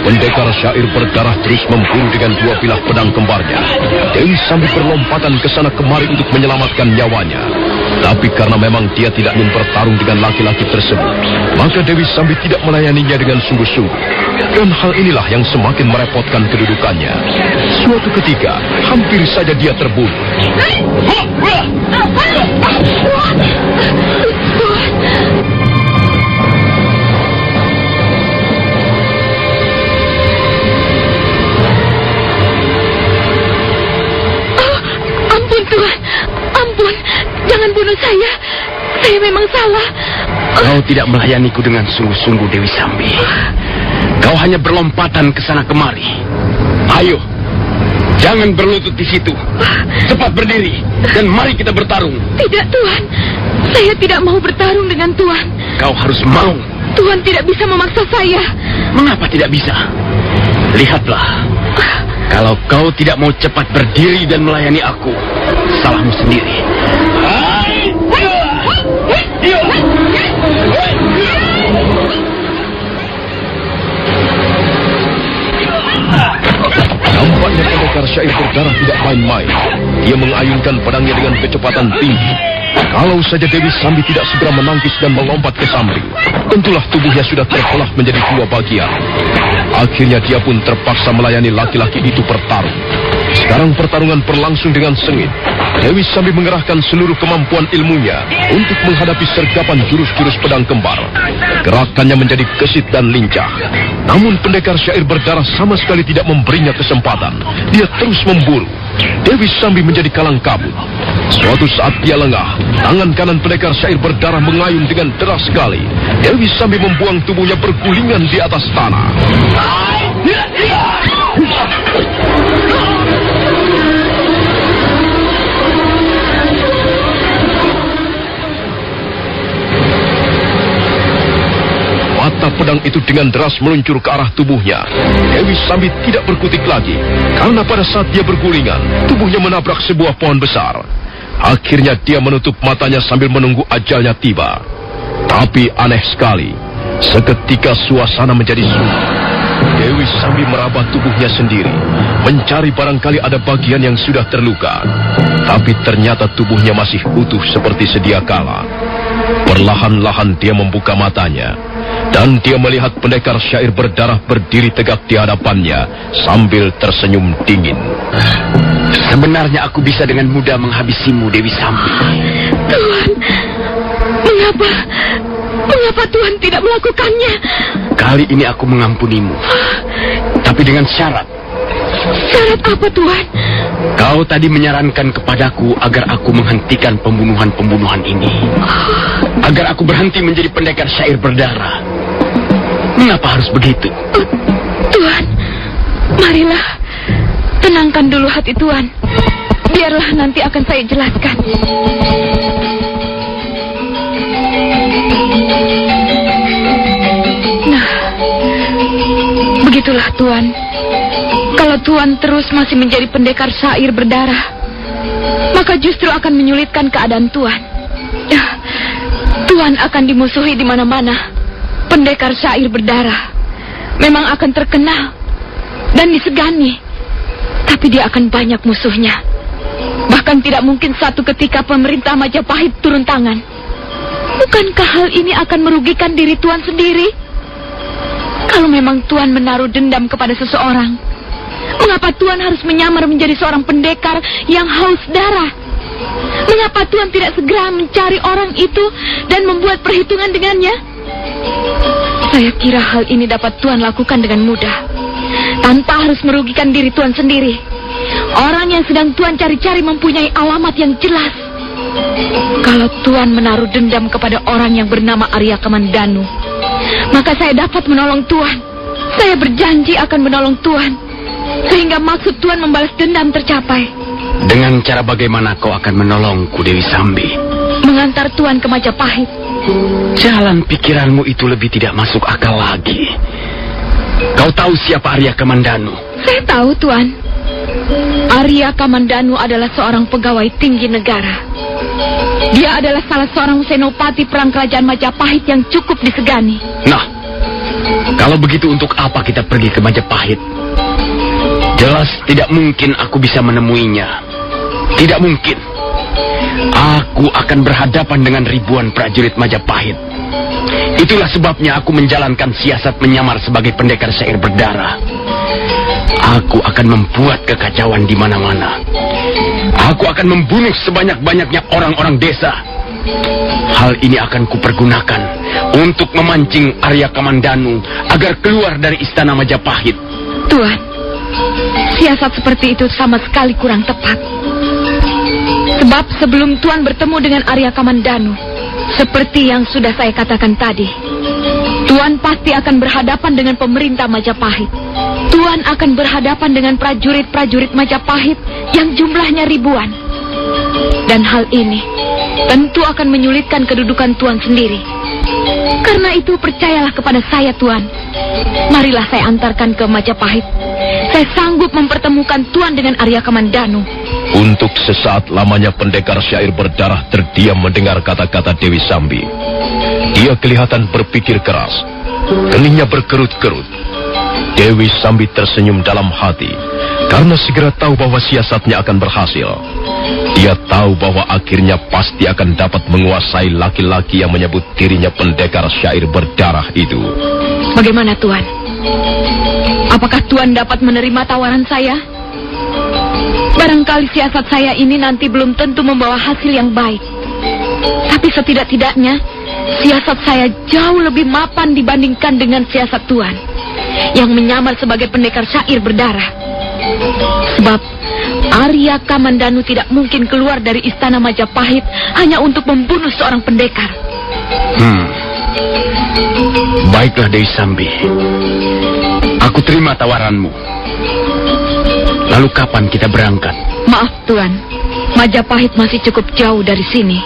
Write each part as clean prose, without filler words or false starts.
Pendekar syair berdarah terus memburu dengan dua bilah pedang kembarnya. Dewi Sambi berlompatan ke sana kemari untuk menyelamatkan nyawanya. Tapi karena memang dia tidak ingin bertarung dengan laki-laki tersebut, maka Dewi Sambi tidak melayaninya dengan sungguh-sungguh. Dan hal inilah yang semakin merepotkan kedudukannya. Suatu ketika, hampir saja dia terbunuh. Tuhan, ampun, jangan bunuh saya. Saya memang salah. Kau tidak melayaniku dengan sungguh-sungguh, Dewi Sambi. Kau hanya berlompatan ke sana kemari. Ayo, jangan berlutut di situ. Cepat berdiri dan mari kita bertarung. Tidak, Tuhan. Saya tidak mau bertarung dengan Tuhan. Kau harus mau. Tuhan tidak bisa memaksa saya. Mengapa tidak bisa? Lihatlah. Kalau kau tidak mau cepat berdiri dan melayani aku, salahmu sendiri. Nampaknya pendekar syair berdarah tidak main-main. Dia mengayunkan pedangnya dengan kecepatan tinggi. Kalau saja Dewi Sambi tidak segera menangkis dan melompat ke samping, tentulah tubuhnya sudah terbelah menjadi dua bagian. Akhirnya dia pun terpaksa melayani laki-laki itu bertarung. Sekarang pertarungan berlangsung dengan sengit. Dewi Sambi mengerahkan seluruh kemampuan ilmunya untuk menghadapi sergapan jurus-jurus pedang kembar. Gerakannya menjadi gesit dan lincah. Namun pendekar syair berdarah sama sekali tidak memberinya kesempatan. Dia terus memburu. Dewi Sambi menjadi kalang kabut. Suatu saat dia lengah. Tangan kanan pendekar syair berdarah mengayun dengan deras sekali. Dewi Sambi membuang tubuhnya bergulingan di atas tanah. Mata pedang itu dengan deras meluncur ke arah tubuhnya. Dewi Sambi tidak berkutik lagi, karena pada saat dia bergulingan, tubuhnya menabrak sebuah pohon besar. Akhirnya dia menutup matanya sambil menunggu ajalnya tiba. Tapi aneh sekali, seketika suasana menjadi sunyi. Dewi Sambi meraba tubuhnya sendiri, mencari barangkali ada bagian yang sudah terluka. Tapi ternyata tubuhnya masih utuh seperti sedia kala. Perlahan-lahan dia membuka matanya. Dan dia melihat pendekar syair berdarah berdiri tegak di hadapannya sambil tersenyum dingin. Sebenarnya aku bisa dengan mudah menghabisimu, Dewi Sambi. Tuhan, mengapa Tuhan tidak melakukannya? Kali ini aku mengampunimu, tapi dengan syarat. Syarat apa, Tuhan? Kau tadi menyarankan kepadaku agar aku menghentikan pembunuhan-pembunuhan ini. Agar aku berhenti menjadi pendekar syair berdarah. Mengapa harus begitu? Tuhan, marilah. Tenangkan dulu hati Tuhan. Biarlah nanti akan saya jelaskan. Nah, begitulah Tuhan. Kalau Tuhan terus masih menjadi pendekar syair berdarah, maka justru akan menyulitkan keadaan Tuhan. Tuhan akan dimusuhi di mana-mana. Pendekar syair berdarah memang akan terkenal dan disegani, tapi dia akan banyak musuhnya. Bahkan tidak mungkin satu ketika pemerintah Majapahit turun tangan. Bukankah hal ini akan merugikan diri Tuhan sendiri? Kalau memang Tuhan menaruh dendam kepada seseorang, mengapa Tuhan harus menyamar menjadi seorang pendekar yang haus darah? Mengapa Tuhan tidak segera mencari orang itu dan membuat perhitungan dengannya? Saya kira hal ini dapat Tuhan lakukan dengan mudah, tanpa harus merugikan diri Tuhan sendiri. Orang yang sedang Tuhan cari-cari mempunyai alamat yang jelas. Kalau Tuhan menaruh dendam kepada orang yang bernama Arya Kamandanu, maka saya dapat menolong Tuhan. Saya berjanji akan menolong Tuhan, sehingga maksud Tuhan membalas dendam tercapai. Dengan cara bagaimana kau akan menolongku, Dewi Sambi? Mengantar Tuhan ke Majapahit. Jalan pikiranmu itu lebih tidak masuk akal lagi. Kau tahu siapa Arya Kamandanu? Saya tahu, Tuan. Arya Kamandanu adalah seorang pegawai tinggi negara. Dia adalah salah seorang senopati perang kerajaan Majapahit yang cukup disegani. Nah, Kalau begitu untuk apa kita pergi ke Majapahit? Jelas tidak mungkin aku bisa menemuinya. Tidak mungkin. Aku akan berhadapan dengan ribuan prajurit Majapahit. Itulah sebabnya aku menjalankan siasat menyamar sebagai pendekar syair berdarah. Aku akan membuat kekacauan di mana-mana. Aku akan membunuh sebanyak-banyaknya orang-orang desa. Hal ini akan kupergunakan untuk memancing Arya Kamandanu agar keluar dari istana Majapahit. Tuan, siasat seperti itu sama sekali kurang tepat. Sebab sebelum Tuan bertemu dengan Arya Kamandanu, seperti yang sudah saya katakan tadi, Tuan pasti akan berhadapan dengan pemerintah Majapahit. Tuan akan berhadapan dengan prajurit-prajurit Majapahit yang jumlahnya ribuan. Dan hal ini tentu akan menyulitkan kedudukan Tuan sendiri. Karena itu percayalah kepada saya, Tuan. Marilah saya antarkan ke Majapahit. Saya sanggup mempertemukan Tuan dengan Arya Kamandanu. Untuk sesaat lamanya pendekar syair berdarah terdiam mendengar kata-kata Dewi Sambi. Dia kelihatan berpikir keras. Keningnya berkerut-kerut. Dewi Sambi tersenyum dalam hati karena segera tahu bahwa siasatnya akan berhasil. Dia tahu bahwa akhirnya pasti akan dapat menguasai laki-laki yang menyebut dirinya pendekar syair berdarah itu. Bagaimana, Tuan? Apakah Tuan dapat menerima tawaran saya? Barangkali siasat saya ini nanti belum tentu membawa hasil yang baik. Tapi setidak-tidaknya, siasat saya jauh lebih mapan dibandingkan dengan siasat Tuan yang menyamar sebagai pendekar syair berdarah. Sebab Arya Kamandanu tidak mungkin keluar dari istana Majapahit hanya untuk membunuh seorang pendekar. Baiklah Dewi Sambi, aku terima tawaranmu. Lalu kapan kita berangkat? Maaf Tuan, Majapahit masih cukup jauh dari sini.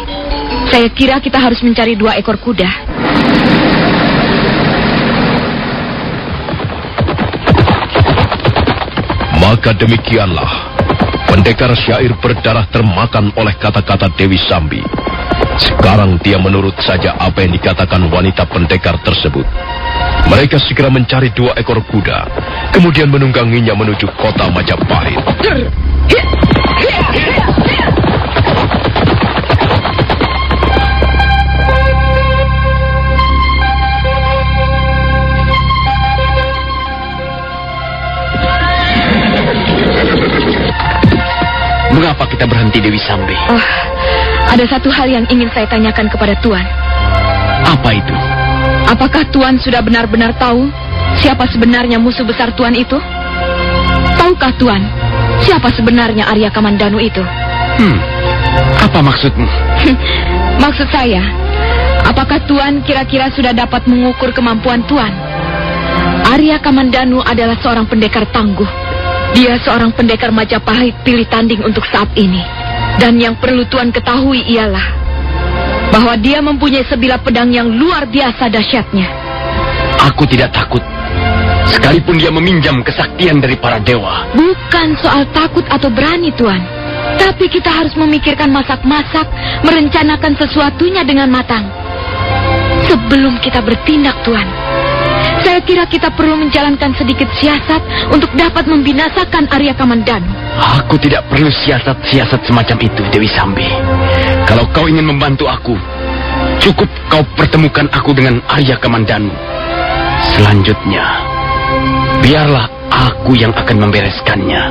Saya kira kita harus mencari 2 ekor kuda. Maka demikianlah, pendekar syair berdarah termakan oleh kata-kata Dewi Sambi. Sekarang dia menurut saja apa yang dikatakan wanita pendekar tersebut. Mereka segera mencari 2 ekor kuda, kemudian menungganginya menuju kota Majapahit. Mengapa kita berhenti, Dewi Sambi? Oh, ada satu hal yang ingin saya tanyakan kepada Tuan. Apa itu? Apakah Tuan sudah benar-benar tahu siapa sebenarnya musuh besar Tuan itu? Tahukah Tuan siapa sebenarnya Arya Kamandanu itu? Apa maksudmu? Maksud saya, apakah Tuan kira-kira sudah dapat mengukur kemampuan Tuan? Arya Kamandanu adalah seorang pendekar tangguh. Dia seorang pendekar Majapahit pilih tanding untuk saat ini. Dan yang perlu Tuan ketahui ialah bahwa dia mempunyai sebilah pedang yang luar biasa dahsyatnya. Aku tidak takut, sekalipun dia meminjam kesaktian dari para dewa. Bukan soal takut atau berani, Tuan. Tapi kita harus memikirkan masak-masak, merencanakan sesuatunya dengan matang. Sebelum kita bertindak, Tuan, saya kira kita perlu menjalankan sedikit siasat untuk dapat membinasakan Arya Kamandanu. Aku tidak perlu siasat-siasat semacam itu, Dewi Sambi. Kalau kau ingin membantu aku, cukup kau pertemukan aku dengan Arya Kamandanu. Selanjutnya, biarlah aku yang akan membereskannya.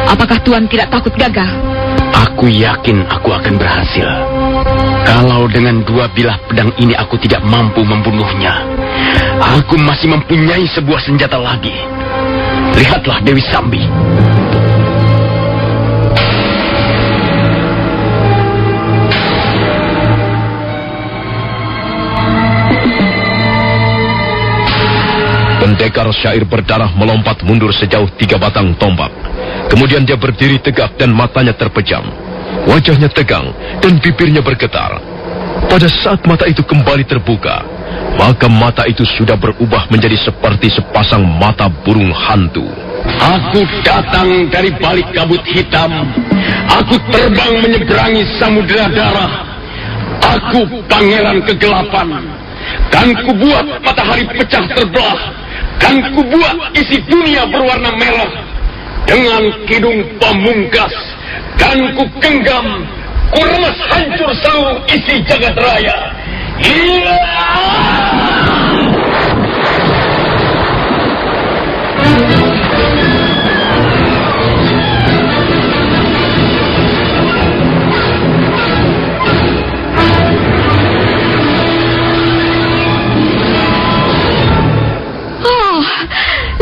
Apakah Tuan tidak takut gagal? Aku yakin aku akan berhasil. Kalau dengan 2 bilah pedang ini aku tidak mampu membunuhnya, aku masih mempunyai sebuah senjata lagi. Lihatlah Dewi Sambi. Pendekar syair berdarah melompat mundur sejauh 3 batang tombak. Kemudian dia berdiri tegak dan matanya terpejam. Wajahnya tegang dan bibirnya bergetar. Pada saat mata itu kembali terbuka, maka mata itu sudah berubah menjadi seperti sepasang mata burung hantu. Aku datang dari balik kabut hitam. Aku terbang menyeberangi samudera darah. Aku pangeran kegelapan. Kan kubuat matahari pecah terbelah. Kan kubuat isi dunia berwarna merah. Dengan kidung pamungkas, kan ku genggam, ku remes hancur seluruh isi jagat raya. Iya.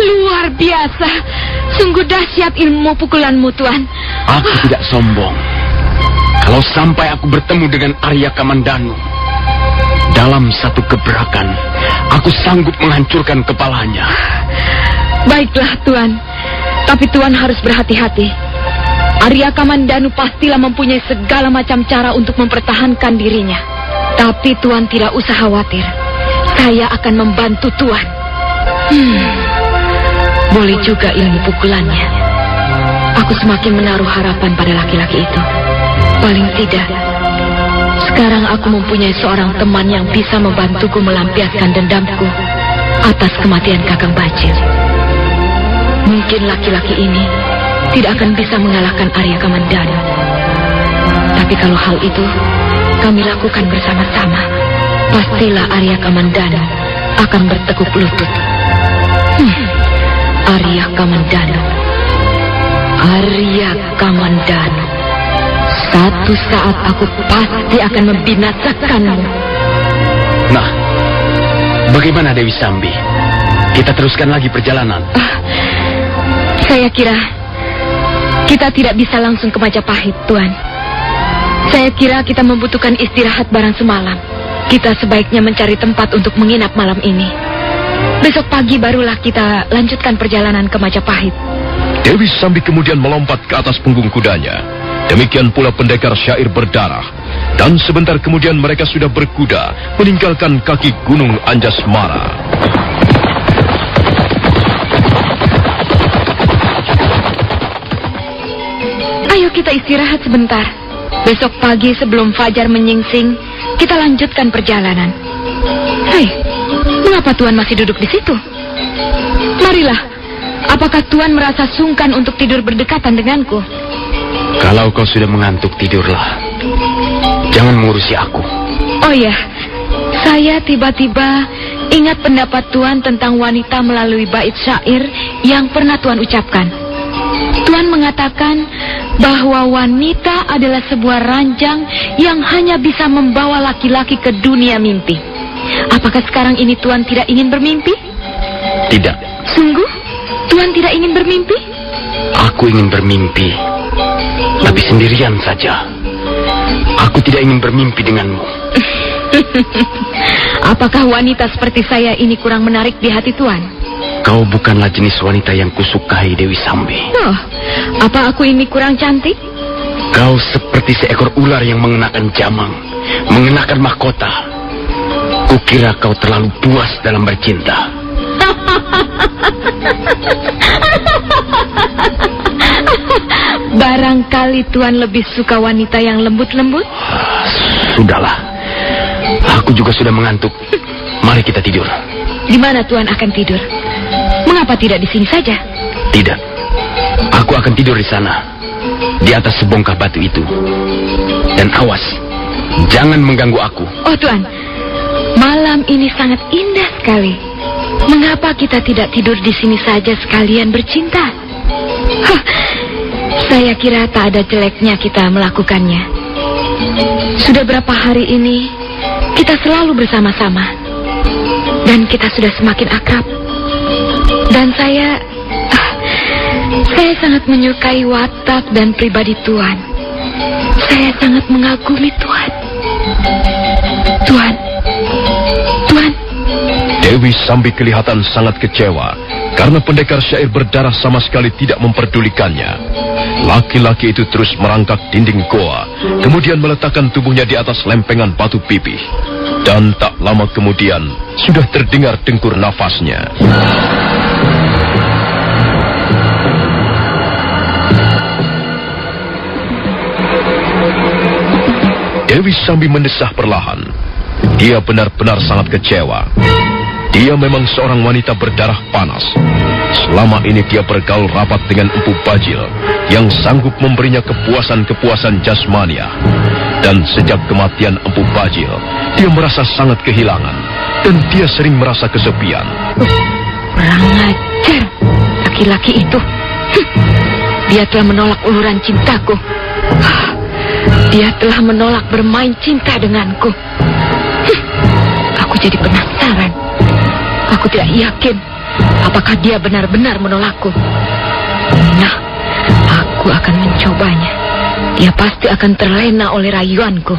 Luar biasa. Sungguh dahsyat ilmu pukulanmu, Tuan. Aku tidak sombong. Kalau sampai aku bertemu dengan Arya Kamandanu, dalam satu gebrakan, aku sanggup menghancurkan kepalanya. Baiklah, Tuan. Tapi Tuan harus berhati-hati. Arya Kamandanu pastilah mempunyai segala macam cara untuk mempertahankan dirinya. Tapi Tuan tidak usah khawatir. Saya akan membantu Tuan. Boleh juga ilmu pukulannya. Aku semakin menaruh harapan pada laki-laki itu. Paling tidak, sekarang aku mempunyai seorang teman yang bisa membantuku melampiaskan dendamku atas kematian Kakang Bajil. Mungkin laki-laki ini tidak akan bisa mengalahkan Arya Kamandanu. Tapi kalau hal itu kami lakukan bersama-sama, pastilah Arya Kamandanu akan bertekuk lutut. Arya Kamandanu. Arya Kamandanu. Satu saat aku pasti akan membinasakanmu. Nah, bagaimana Dewi Sambi? Kita teruskan lagi perjalanan. Saya kira kita tidak bisa langsung ke Majapahit, Tuan. Saya kira kita membutuhkan istirahat barang semalam. Kita sebaiknya mencari tempat untuk menginap malam ini. Besok pagi barulah kita lanjutkan perjalanan ke Majapahit. Dewi Sambi kemudian melompat ke atas punggung kudanya. Demikian pula pendekar syair berdarah. Dan sebentar kemudian mereka sudah berkuda meninggalkan kaki Gunung Anjasmara. Ayo kita istirahat sebentar. Besok pagi sebelum fajar menyingsing, kita lanjutkan perjalanan. Hei, mengapa Tuan masih duduk di situ? Marilah, apakah Tuan merasa sungkan untuk tidur berdekatan denganku? Kalau kau sudah mengantuk, tidurlah. Jangan mengurusi aku. Oh ya, saya tiba-tiba ingat pendapat Tuan tentang wanita melalui bait syair yang pernah Tuan ucapkan. Tuan mengatakan bahwa wanita adalah sebuah ranjang yang hanya bisa membawa laki-laki ke dunia mimpi. Apakah sekarang ini Tuan tidak ingin bermimpi? Tidak. Sungguh? Tuan tidak ingin bermimpi? Aku ingin bermimpi, tapi sendirian saja. Aku tidak ingin bermimpi denganmu. Apakah wanita seperti saya ini kurang menarik di hati Tuan? Kau bukanlah jenis wanita yang kusukai, Dewi Sambi. Oh, apa aku ini kurang cantik? Kau seperti seekor ular yang mengenakan jamang, mengenakan mahkota. Kukira kau terlalu puas dalam bercinta. Barangkali Tuan lebih suka wanita yang lembut-lembut? Sudahlah, aku juga sudah mengantuk. Mari kita tidur. Di mana Tuan akan tidur? Mengapa tidak di sini saja? Tidak, aku akan tidur di sana, di atas sebongkah batu itu. Dan awas, jangan mengganggu aku. Oh Tuan, malam ini sangat indah sekali. Mengapa kita tidak tidur di sini saja sekalian bercinta? Hah, saya kira tak ada jeleknya kita melakukannya. Sudah berapa hari ini kita selalu bersama-sama, dan kita sudah semakin akrab. Dan saya sangat menyukai watak dan pribadi Tuan. Saya sangat mengagumi Tuan. Tuan. Dewi Sambi kelihatan sangat kecewa karena pendekar syair berdarah sama sekali tidak memperdulikannya. Laki-laki itu terus merangkak dinding goa, kemudian meletakkan tubuhnya di atas lempengan batu pipih. Dan tak lama kemudian sudah terdengar dengkur nafasnya. Dewi Sambi mendesah perlahan. Dia benar-benar sangat kecewa. Dia memang seorang wanita berdarah panas. Selama ini dia bergaul rapat dengan Empu Bajil yang sanggup memberinya kepuasan-kepuasan jasmania. Dan sejak kematian Empu Bajil, dia merasa sangat kehilangan dan dia sering merasa kesepian. Kurang ajar laki-laki itu. Dia telah menolak uluran cintaku. Dia telah menolak bermain cinta denganku. Aku jadi penasaran. Aku tidak yakin apakah dia benar-benar menolakku. Nah, aku akan mencobanya. Dia pasti akan terlena oleh rayuanku.